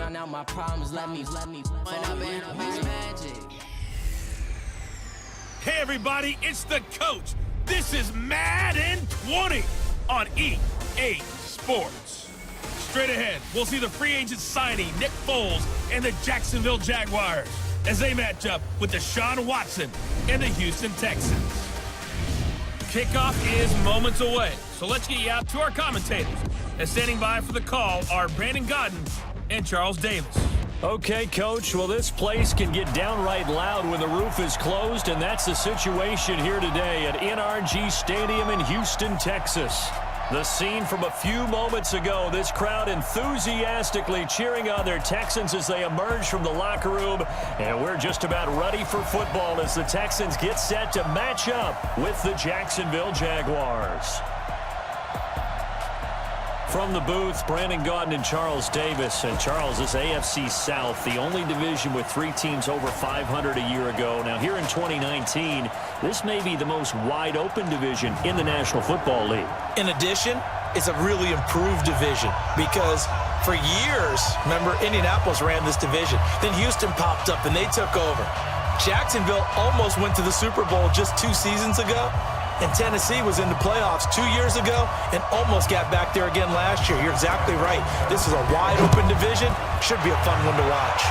drown out my problems. Let me when I'm in a magic. Hey everybody, it's the coach. This is Madden 20 on EA Sports. Straight ahead, we'll see the free agent signing Nick Foles and the Jacksonville Jaguars as they match up with Deshaun Watson and the Houston Texans. Kickoff is moments away, so let's get you out to our commentators. And standing by for the call are Brandon Godden and Charles Davis. Okay, Coach, well, this place can get downright loud when the roof is closed, and that's the situation here today at NRG Stadium in Houston, Texas. The scene from a few moments ago, this crowd enthusiastically cheering on their Texans as they emerge from the locker room, and we're just about ready for football as the Texans get set to match up with the Jacksonville Jaguars. From the booth, Brandon Gaudin and Charles Davis. And Charles, is AFC South, the only division with 3 teams over 500 a year ago. Now, here in 2019, this may be the most wide-open division in the National Football League. In addition, it's a really improved division because for years, remember, Indianapolis ran this division. Then Houston popped up, and they took over. Jacksonville almost went to the Super Bowl just 2 seasons ago. And Tennessee was in the playoffs 2 years ago and almost got back there again last year. You're exactly right. This is a wide-open division. Should be a fun one to watch.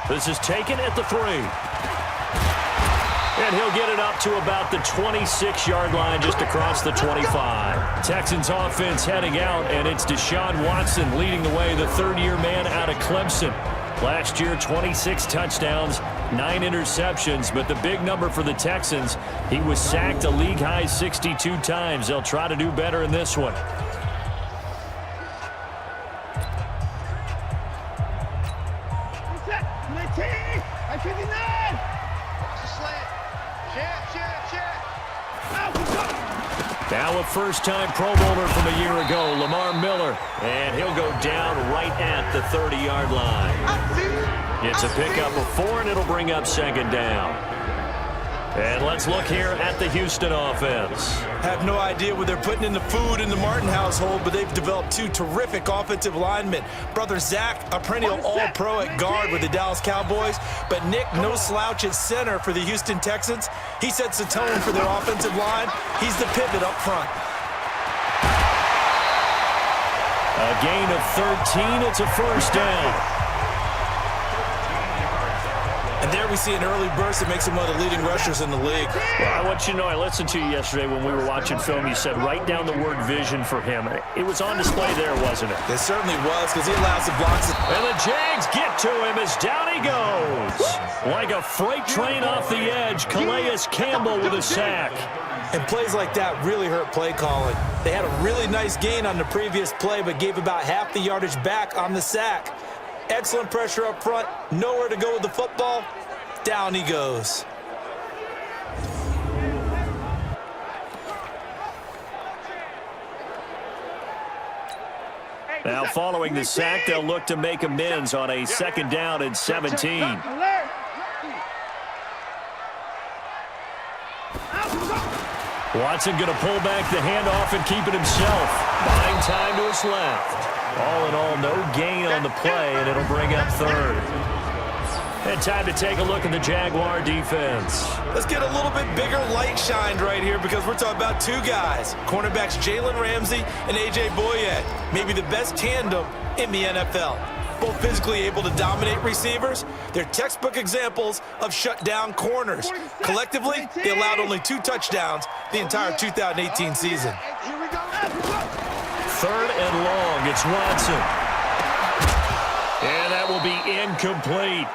This is taken at the 3. And he'll get it up to about the 26-yard line just across the 25. Texans offense heading out, and it's Deshaun Watson leading the way, the third-year man out of Clemson. Last year, 26 touchdowns, 9 interceptions, but the big number for the Texans, he was sacked a league-high 62 times. They'll try to do better in this one. Now a first-time Pro Bowler from a year ago, Lamar Miller, and he'll go down right at the 30-yard line. It's a pickup of 4, and it'll bring up second down. And let's look here at the Houston offense. Have no idea what they're putting in the food in the Martin household, but they've developed 2 terrific offensive linemen. Brother Zach, a perennial All-Pro at guard with the Dallas Cowboys, but Nick, no slouch at center for the Houston Texans. He sets the tone for their offensive line. He's the pivot up front. A gain of 13. It's a first down. And there we see an early burst that makes him one of the leading rushers in the league. Well, I want you to know, I listened to you yesterday when we were watching film. You said write down the word vision for him. It was on display there, wasn't it? It certainly was, because he allows the blocks. And the Jags get to him as down he goes. Like a freight train off the edge, Calais Campbell with a sack. And plays like that really hurt play calling. They had a really nice gain on the previous play, but gave about half the yardage back on the sack. Excellent pressure up front, nowhere to go with the football. Down he goes. Now following the sack, they'll look to make amends on a second down and 17. Watson going to pull back the handoff and keep it himself. Buying time to his left. All in all, no gain on the play, and it'll bring up third. And time to take a look at the Jaguar defense. Let's get a little bit bigger light shined right here because we're talking about 2 guys. Cornerbacks Jalen Ramsey and A.J. Boyette. Maybe the best tandem in the NFL. Both physically able to dominate receivers. They're textbook examples of shutdown corners. Collectively, they allowed only 2 touchdowns the entire 2018 season. Third and long, it's Watson. And that will be incomplete.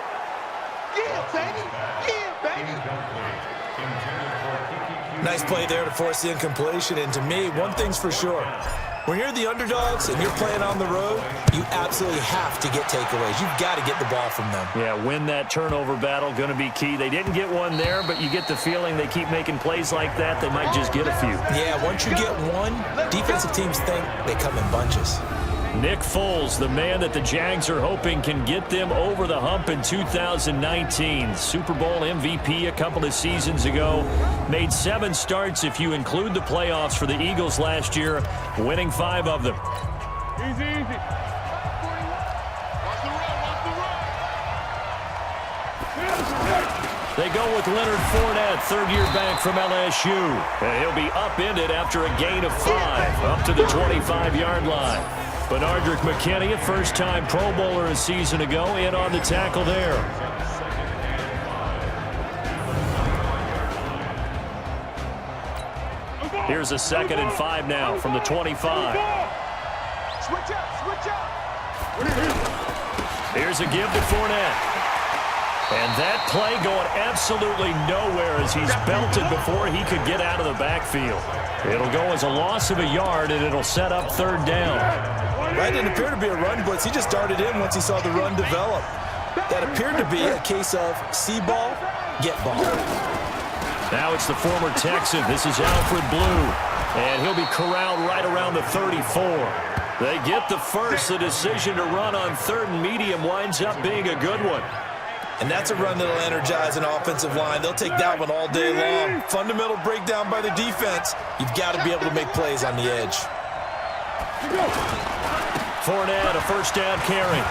Nice play there to force the incompletion, and to me, one thing's for sure. When you're the underdogs and you're playing on the road, you absolutely have to get takeaways. You've got to get the ball from them. Yeah, win that turnover battle, going to be key. They didn't get one there, but you get the feeling they keep making plays like that, they might just get a few. Yeah, once you get one, defensive teams think they come in bunches. Nick Foles, the man that the Jags are hoping can get them over the hump in 2019. Super Bowl MVP a couple of seasons ago. Made 7 starts if you include the playoffs for the Eagles last year, winning 5 of them. Easy. They go with Leonard Fournette, third-year back from LSU. And he'll be upended after a gain of 5, up to the 25-yard line. Benardrick McKinney, a first-time Pro Bowler a season ago, in on the tackle there. Here's a 2nd and 5 now from the 25. Here's a give to Fournette. And that play going absolutely nowhere as he's belted before he could get out of the backfield. It'll go as a loss of a yard, and it'll set up 3rd down. That didn't appear to be a run blitz. He just darted in once he saw the run develop. That appeared to be a case of see ball, get ball. Now it's the former Texan. This is Alfred Blue. And he'll be corralled right around the 34. They get the first. The decision to run on 3rd and medium winds up being a good one. And that's a run that'll energize an offensive line. They'll take that one all day long. Fundamental breakdown by the defense. You've got to be able to make plays on the edge. Fournette, a first down carry.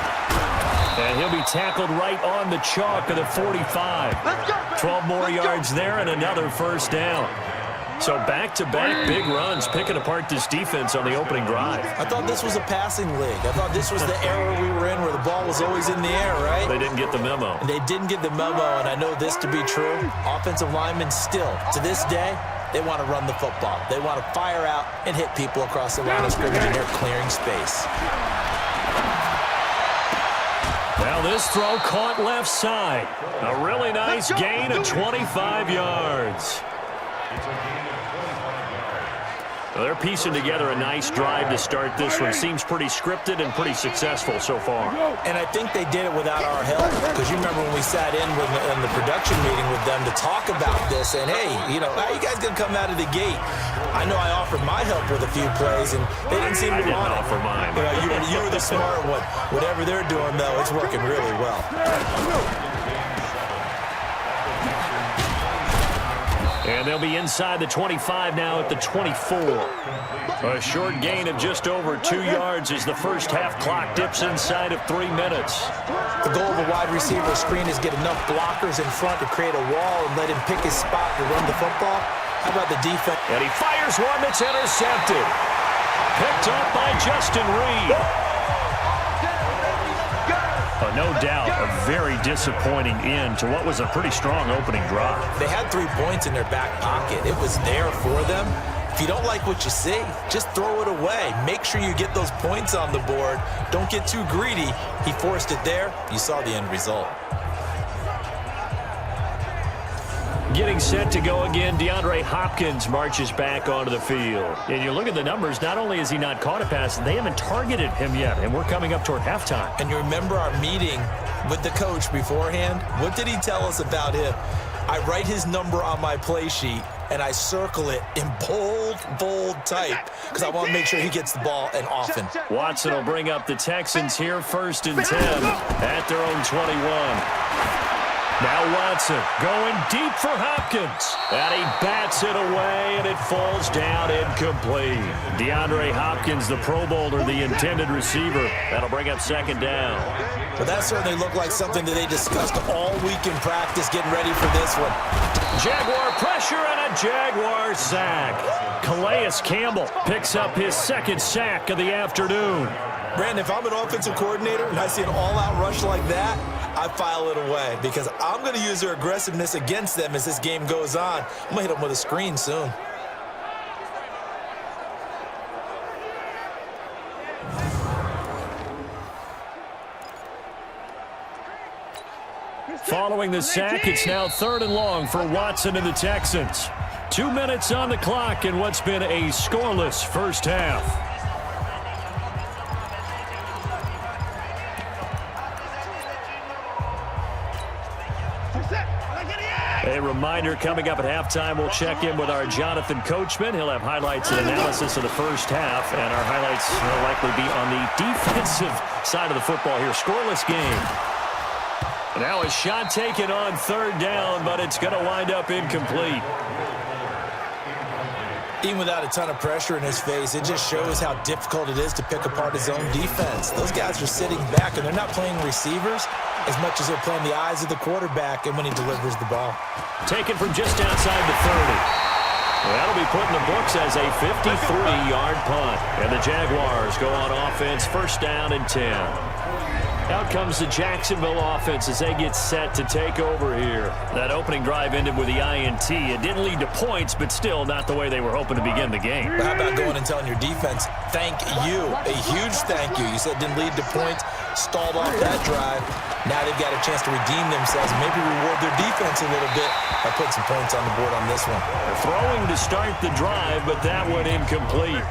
And he'll be tackled right on the chalk of the 45. 12 more yards there and another first down. So back-to-back big runs, picking apart this defense on the opening drive. I thought this was a passing league. I thought this was the era we were in where the ball was always in the air, right? They didn't get the memo. They didn't get the memo, and I know this to be true. Offensive linemen still, to this day, they want to run the football. They want to fire out and hit people across the line of scrimmage, and they're clearing space. Now this throw caught left side. A really nice gain of 25 yards. Well, they're piecing together a nice drive to start this one. Seems pretty scripted and pretty successful so far. And I think they did it without our help, because you remember when we sat in the production meeting with them to talk about this, and hey, you know, how you guys gonna come out of the gate? I know I offered my help with a few plays, and they didn't seem to want it. I didn't offer mine. You know, you were the smart one. Whatever they're doing, though, it's working really well. And they'll be inside the 25 now at the 24. A short gain of just over 2 yards as the first half clock dips inside of 3 minutes. The goal of a wide receiver screen is get enough blockers in front to create a wall and let him pick his spot to run the football. How about the defense? And he fires one that's intercepted. Picked up by Justin Reed. No doubt a very disappointing end to what was a pretty strong opening drive. They had 3 points in their back pocket. It was there for them. If you don't like what you see, just throw it away. Make sure you get those points on the board. Don't get too greedy. He forced it there. You saw the end result. Getting set to go again, DeAndre Hopkins marches back onto the field. And you look at the numbers, not only has he not caught a pass, they haven't targeted him yet, and we're coming up toward halftime. And you remember our meeting with the coach beforehand? What did he tell us about him? I write his number on my play sheet, and I circle it in bold type because I want to make sure he gets the ball and often. Watson will bring up the Texans here, 1st and 10 at their own 21. Now Watson going deep for Hopkins. And he bats it away, and it falls down incomplete. DeAndre Hopkins, the Pro Bowler, the intended receiver. That'll bring up 2nd down. Well, that certainly looked like something that they discussed all week in practice, getting ready for this one. Jaguar pressure and a Jaguar sack. Calais Campbell picks up his 2nd sack of the afternoon. Brandon, if I'm an offensive coordinator and I see an all-out rush like that, I file it away because I'm going to use their aggressiveness against them as this game goes on. I'm going to hit them with a screen soon. Following the sack, it's now 3rd and long for Watson and the Texans. 2 minutes on the clock in what's been a scoreless first half. A reminder, coming up at halftime, we'll check in with our Jonathan Coachman. He'll have highlights and analysis of the first half, and our highlights will likely be on the defensive side of the football here. Scoreless game. Now a shot taken on 3rd down, but it's going to wind up incomplete. Even without a ton of pressure in his face, it just shows how difficult it is to pick apart his own defense. Those guys are sitting back, and they're not playing receivers. as much as he'll play in the eyes of the quarterback and when he delivers the ball. Taken from just outside the 30. That'll be put in the books as a 53-yard punt. And the Jaguars go on offense, first down and 10. Out comes the Jacksonville offense as they get set to take over here. That opening drive ended with the INT. It didn't lead to points, but still not the way they were hoping to begin the game. But how about going and telling your defense, thank you, a huge thank you. You said it didn't lead to points, stalled off that drive. Now they've got a chance to redeem themselves and maybe reward their defense a little bit by putting some points on the board on this one. They're throwing to start the drive, but that one incomplete.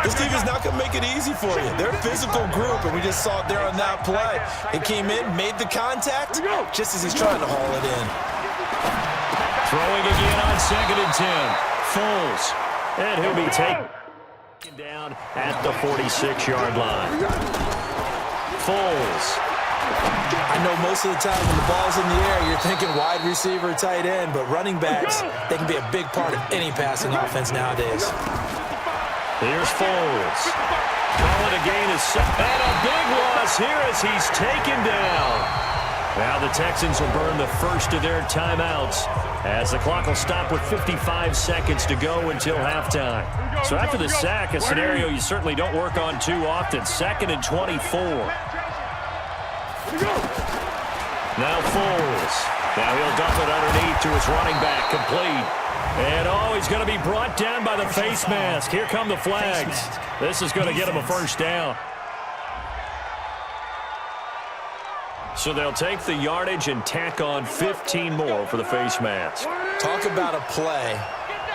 This team is not going to make it easy for you. They're a physical group, and we just saw it there on that play. It came in, made the contact, just as he's trying to haul it in. Throwing again on 2nd and 10. Foles. And he'll be taken down at the 46-yard line. Foles. I know most of the time when the ball's in the air, you're thinking wide receiver, tight end, but running backs, they can be a big part of any passing offense nowadays. Here's Foles. Calling a gain of 7. And a big loss here as he's taken down. Now the Texans will burn the first of their timeouts as the clock will stop with 55 seconds to go until halftime. So after the sack, a scenario you certainly don't work on too often. 2nd and 24. Now Foles. Now he'll dump it underneath to his running back, complete. And he's going to be brought down by the face mask. Here come the flags. This is going to get him a first down. So they'll take the yardage and tack on 15 more for the face mask. Talk about a play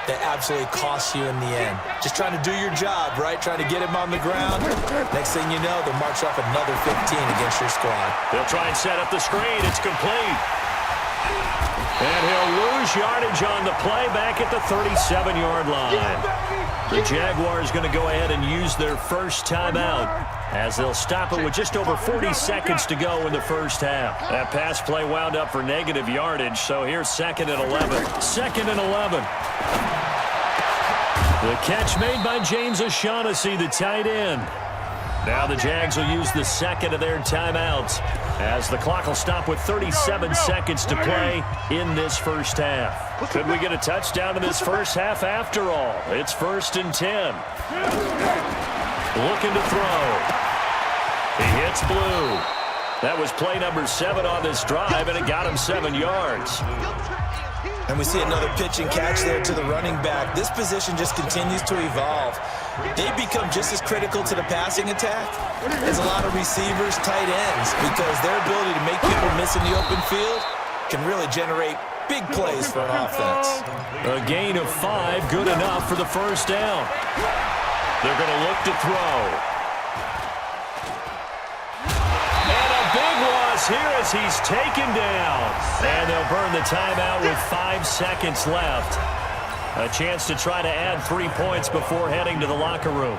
that absolutely costs you in the end. Just trying to do your job, right? Trying to get him on the ground. Next thing you know, they'll march off another 15 against your squad. They'll try and set up the screen. It's complete. And he'll lose yardage on the play back at the 37-yard line. The Jaguars going to go ahead and use their first timeout as they'll stop it with just over 40 seconds to go in the first half. That pass play wound up for negative yardage, so here's 2nd and 11. 2nd and 11. The catch made by James O'Shaughnessy, the tight end. Now the Jags will use the second of their timeouts as the clock will stop with 37 seconds to play in this first half. Could we get a touchdown in this first half after all? It's 1st and 10. Looking to throw. He hits blue. That was play number 7 on this drive, and it got him 7 yards. And we see another pitch and catch there to the running back. This position just continues to evolve. They become just as critical to the passing attack as a lot of receivers, tight ends, because their ability to make people miss in the open field can really generate big plays for an offense. A gain of 5, good enough for the first down. They're going to look to throw. And a big loss here as he's taken down. And they'll burn the timeout with 5 seconds left. A chance to try to add 3 points before heading to the locker room.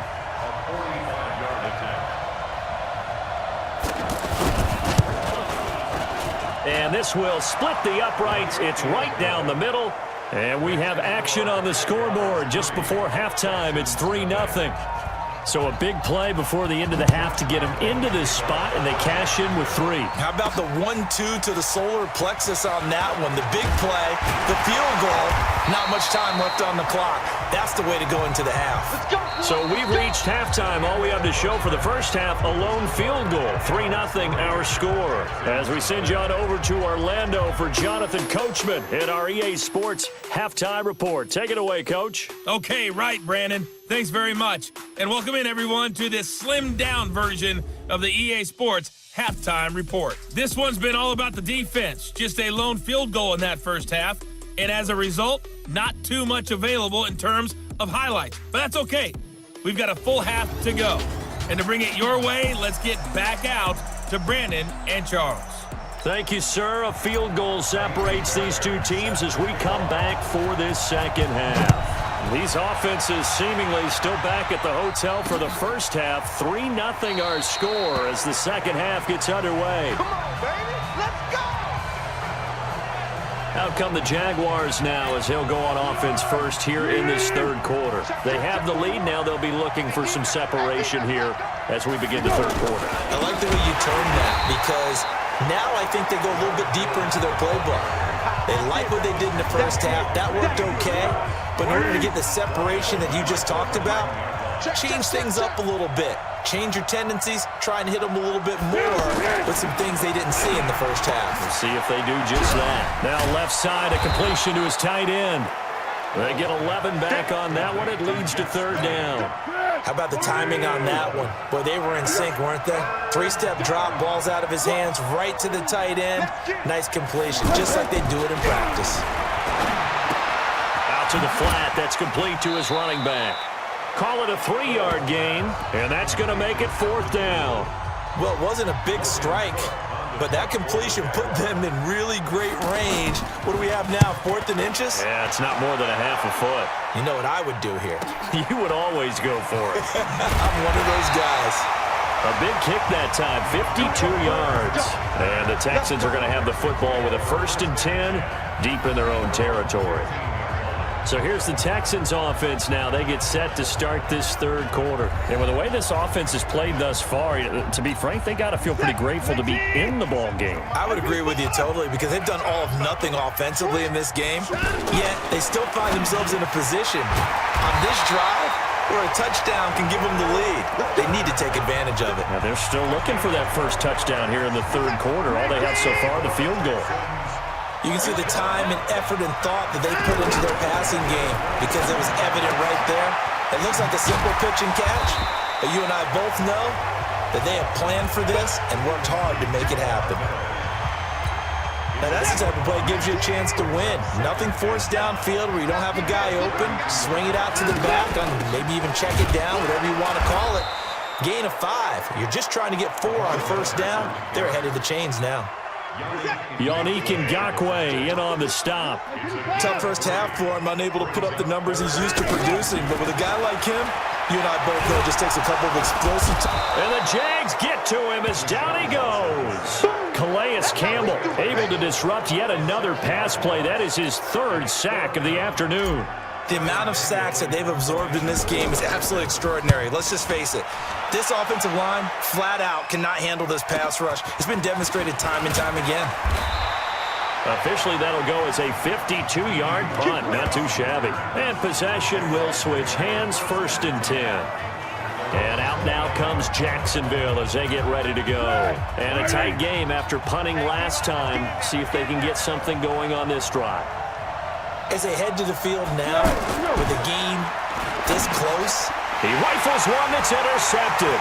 And this will split the uprights. It's right down the middle. And we have action on the scoreboard just before halftime. It's 3-0. So a big play before the end of the half to get him into this spot, and they cash in with 3. How about the 1-2 to the solar plexus on that one? The big play, the field goal, not much time left on the clock. That's the way to go into the half. So we've reached halftime. All we have to show for the first half, a lone field goal. 3-0 our score. As we send you on over to Orlando for Jonathan Coachman in our EA Sports Halftime Report. Take it away, Coach. Okay, right, Brandon. Thanks very much. And welcome in, everyone, to this slimmed-down version of the EA Sports Halftime Report. This one's been all about the defense. Just a lone field goal in that first half. And as a result, not too much available in terms of highlights. But that's okay. We've got a full half to go. And to bring it your way, let's get back out to Brandon and Charles. Thank you, sir. A field goal separates these two teams as we come back for this second half. These offenses seemingly still back at the hotel for the first half. 3-0 our score as the second half gets underway. Come on, baby. Let's go. Out come the Jaguars now as he'll go on offense first here in this third quarter. They have the lead. Now they'll be looking for some separation here as we begin the third quarter. I like the way you termed that because Now I think they go a little bit deeper into their playbook. They like what they did in the first half. That worked okay. But in order to get the separation that you just talked about, change things up a little bit. Change your tendencies, try and hit them a little bit more with some things they didn't see in the first half. We'll see if they do just that. Now left side, a completion to his tight end. They get 11 back on that one. It leads to third down. How about the timing on that one? Boy, they were in sync, weren't they? Three-step drop, ball's out of his hands, right to the tight end. Nice completion, just like they do it in practice. Out to the flat, that's complete to his running back. Call it a 3-yard gain, and that's going to make it fourth down. Well, it wasn't a big strike, but that completion put them in really great range. What do we have now, 4th and inches? Yeah, it's not more than a half a foot. You know what I would do here? You would always go for it. I'm one of those guys. A big kick that time, 52 yards. And the Texans are going to have the football with a 1st and 10 deep in their own territory. So here's the Texans offense now. They get set to start this third quarter. And with the way this offense has played thus far, to be frank, they got to feel pretty grateful to be in the ball game. I would agree with you totally because they've done all of nothing offensively in this game, yet they still find themselves in a position on this drive where a touchdown can give them the lead. They need to take advantage of it. Now they're still looking for that first touchdown here in the third quarter. All they have so far, the field goal. You can see the time and effort and thought that they put into their passing game because it was evident right there. It looks like a simple pitch and catch, but you and I both know that they have planned for this and worked hard to make it happen. Now that's the type of play that gives you a chance to win. Nothing forced downfield where you don't have a guy open. Swing it out to the back, maybe even check it down, whatever you want to call it. Gain of 5. You're just trying to get 4 on first down. They're ahead of the chains now. Yannick Ngakoue in on the stop. Tough first half for him, unable to put up the numbers he's used to producing. But with a guy like him, you and I both know it just takes a couple of explosive times. And the Jags get to him as down he goes. Calais Campbell able to disrupt yet another pass play. That is his 3rd sack of the afternoon. The amount of sacks that they've absorbed in this game is absolutely extraordinary. Let's just face it. This offensive line, flat out, cannot handle this pass rush. It's been demonstrated time and time again. Officially, that'll go as a 52-yard punt. Not too shabby. And possession will switch hands, 1st and 10. And out now comes Jacksonville as they get ready to go. And a tight game after punting last time. See if they can get something going on this drive. As they head to the field now with the game this close. He rifles one that's intercepted.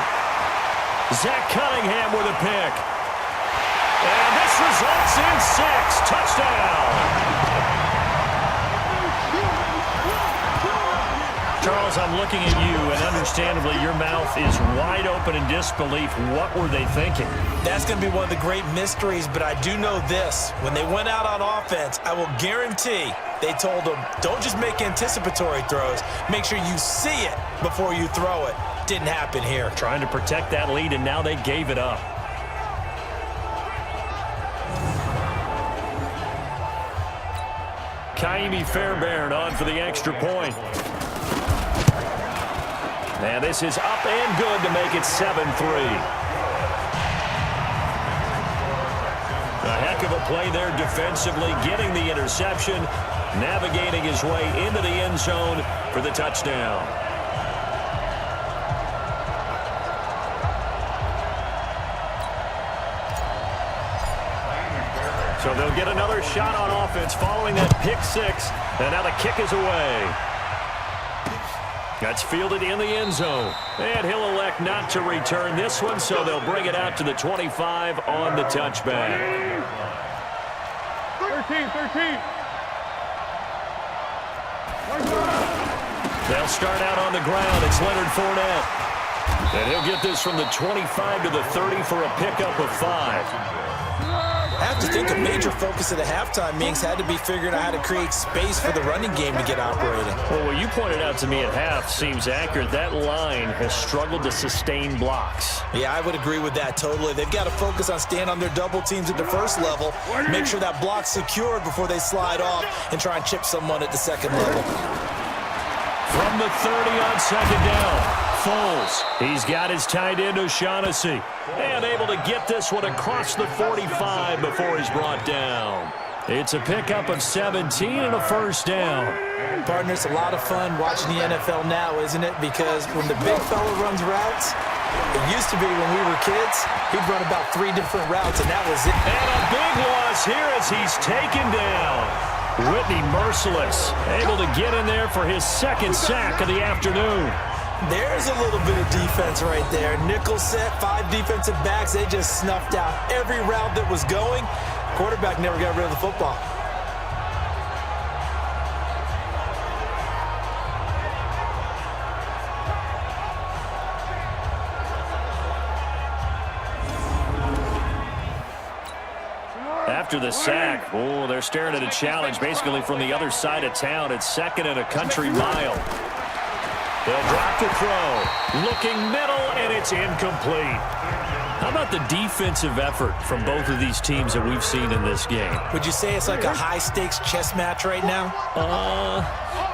Zach Cunningham with a pick. And this results in 6. Touchdown. Charles, I'm looking at you, and understandably, your mouth is wide open in disbelief. What were they thinking? That's going to be one of the great mysteries, but I do know this. When they went out on offense, I will guarantee they told them, don't just make anticipatory throws. Make sure you see it before you throw it. Didn't happen here. Trying to protect that lead, and now they gave it up. Kaimi Fairbairn on for the extra point. And this is up and good to make it 7-3. A heck of a play there defensively, getting the interception, navigating his way into the end zone for the touchdown. So they'll get another shot on offense following that pick 6, and now the kick is away. That's fielded in the end zone. And he'll elect not to return this one, so they'll bring it out to the 25 on the touchback. 13. They'll start out on the ground. It's Leonard Fournette. And he'll get this from the 25 to the 30 for a pickup of 5. I have to think a major focus of the halftime meetings had to be figuring out how to create space for the running game to get operating. Well, what you pointed out to me at half seems accurate. That line has struggled to sustain blocks. Yeah, I would agree with that totally. They've got to focus on staying on their double teams at the first level, make sure that block's secured before they slide off and try and chip someone at the second level. From the 30 on second down, Foles. He's got his tight end O'Shaughnessy. And able to get this one across the 45 before he's brought down. It's a pickup of 17 and a first down. Partner, it's a lot of fun watching the NFL now, isn't it? Because when the big fella runs routes, it used to be when we were kids, he'd run about 3 different routes, and that was it. And a big loss here as he's taken down. Whitney merciless, able to get in there for his second sack of the afternoon. There's a little bit of defense right there. Nickel set, 5 defensive backs. They just snuffed out every route that was going. Quarterback never got rid of the football. After the sack, they're staring at a challenge basically from the other side of town. It's second and a country mile. They'll drop the throw. Looking middle, and it's incomplete. How about the defensive effort from both of these teams that we've seen in this game? Would you say it's like a high-stakes chess match right now?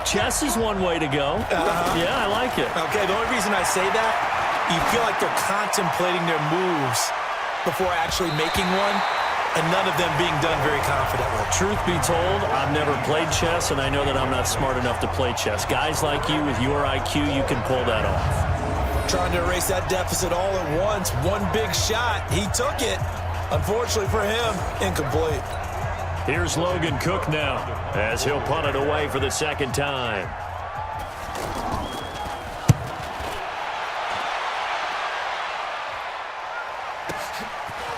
Chess is one way to go. Yeah, I like it. Okay, the only reason I say that, you feel like they're contemplating their moves before actually making one, and none of them being done very confidently. Truth be told, I've never played chess, and I know that I'm not smart enough to play chess. Guys like you with your IQ, you can pull that off. Trying to erase that deficit all at once. One big shot. He took it. Unfortunately for him, incomplete. Here's Logan Cook now as he'll punt it away for the second time.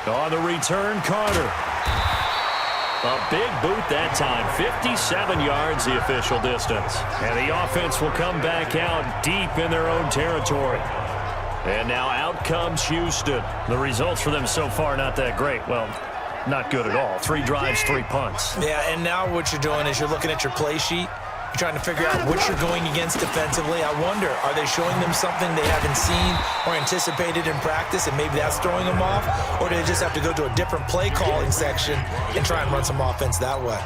On the return, Carter. A big boot that time. 57 yards, the official distance. And the offense will come back out deep in their own territory. And now out comes Houston. The results for them so far not that great. Well, not good at all. 3 drives, 3 punts. Yeah, and now what you're doing is you're looking at your play sheet. You're trying to figure out what you're going against defensively. I wonder, are they showing them something they haven't seen or anticipated in practice, and maybe that's throwing them off? Or do they just have to go to a different play calling section and try and run some offense that way?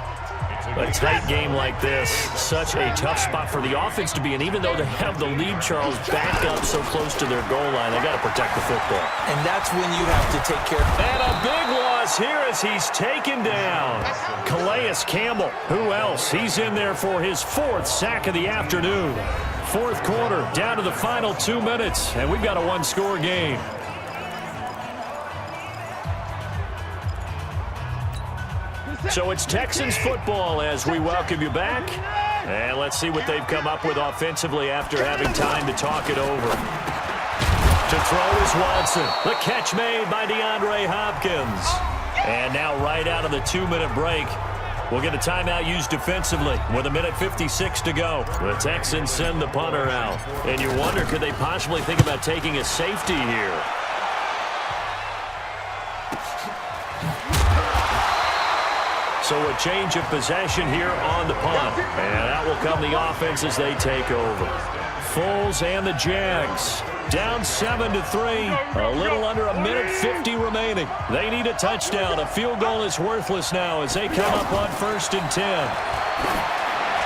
A tight game like this, such a tough spot for the offense to be in. Even though they have the lead, Charles, back up so close to their goal line, they got to protect the football. And that's when you have to take care of. And a big loss here as he's taken down. Calais Campbell, who else? He's in there for his 4th sack of the afternoon. 4th quarter, down to the final 2 minutes, and we've got a 1-score game. So it's Texans football as we welcome you back. And let's see what they've come up with offensively after having time to talk it over. To throw is Watson. The catch made by DeAndre Hopkins. And now right out of the 2-minute break, we'll get a timeout used defensively with 1:56 to go. The Texans send the punter out. And you wonder, could they possibly think about taking a safety here? So a change of possession here on the punt. And out will come the offense as they take over. Foles and the Jags down 7-3. A little under 1:50 remaining. They need a touchdown. A field goal is worthless now as they come up on 1st and 10.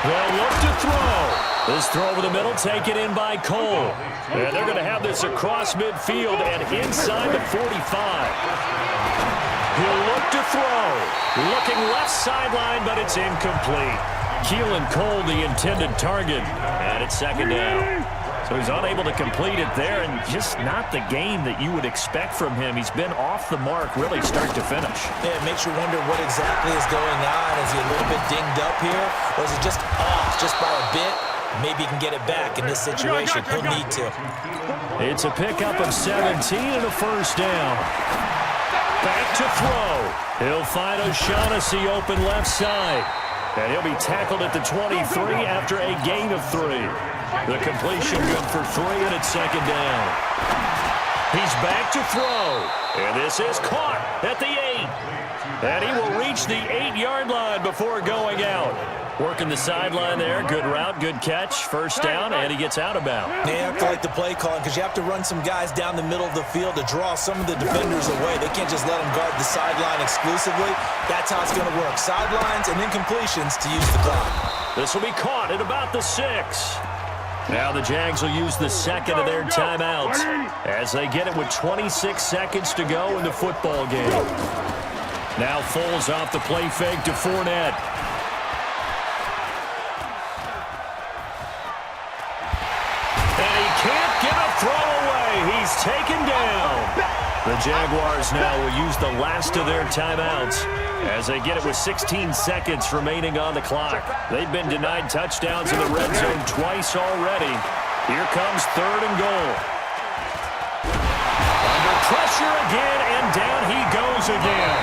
They'll look to throw. This throw over the middle taken in by Cole. And they're going to have this across midfield and inside the 45. He'll look to throw. Looking left sideline, but it's incomplete. Keelan Cole, the intended target. And it's 2nd down. So he's unable to complete it there, and just not the game that you would expect from him. He's been off the mark, really start to finish. Yeah, it makes you wonder what exactly is going on. Is he a little bit dinged up here, or is it just off just by a bit? Maybe he can get it back in this situation. He'll need to. It's a pickup of 17 and a first down. Back to throw. He'll find O'Shaughnessy open left side. And he'll be tackled at the 23 after a gain of 3. The completion good for 3, and it's 2nd down. He's back to throw. And this is caught at the 8. And he will reach the 8-yard line before going out. Working the sideline there. Good route, good catch. First down, and he gets out of bounds. You have to like the play calling because you have to run some guys down the middle of the field to draw some of the defenders away. They can't just let them guard the sideline exclusively. That's how it's going to work. Sidelines and incompletions to use the clock. This will be caught at about the 6. Now the Jags will use the second of their timeouts as they get it with 26 seconds to go in the football game. Now Foles off the play fake to Fournette. And he can't get a throw away. He's taken down. The Jaguars now will use the last of their timeouts as they get it with 16 seconds remaining on the clock. They've been denied touchdowns in the red zone twice already. Here comes 3rd and goal. Under pressure again, and down he goes again.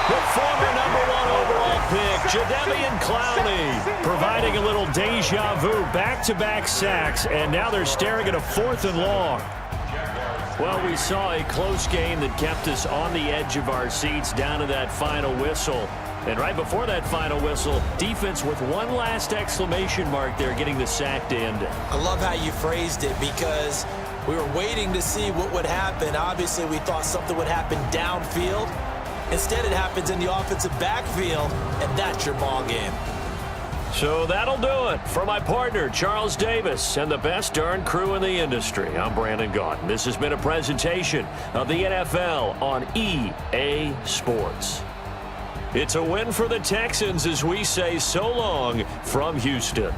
The former #1 overall pick, Jadeveon Clowney, providing a little deja vu, back-to-back sacks, and now they're staring at a 4th and long. Well, we saw a close game that kept us on the edge of our seats down to that final whistle. And right before that final whistle, defense with one last exclamation mark there, getting the sack to end it. I love how you phrased it, because we were waiting to see what would happen. Obviously, we thought something would happen downfield. Instead, it happens in the offensive backfield, and that's your ball game. So that'll do it. For my partner, Charles Davis, and the best darn crew in the industry, I'm Brandon Gaudin. This has been a presentation of the NFL on EA Sports. It's a win for the Texans as we say so long from Houston.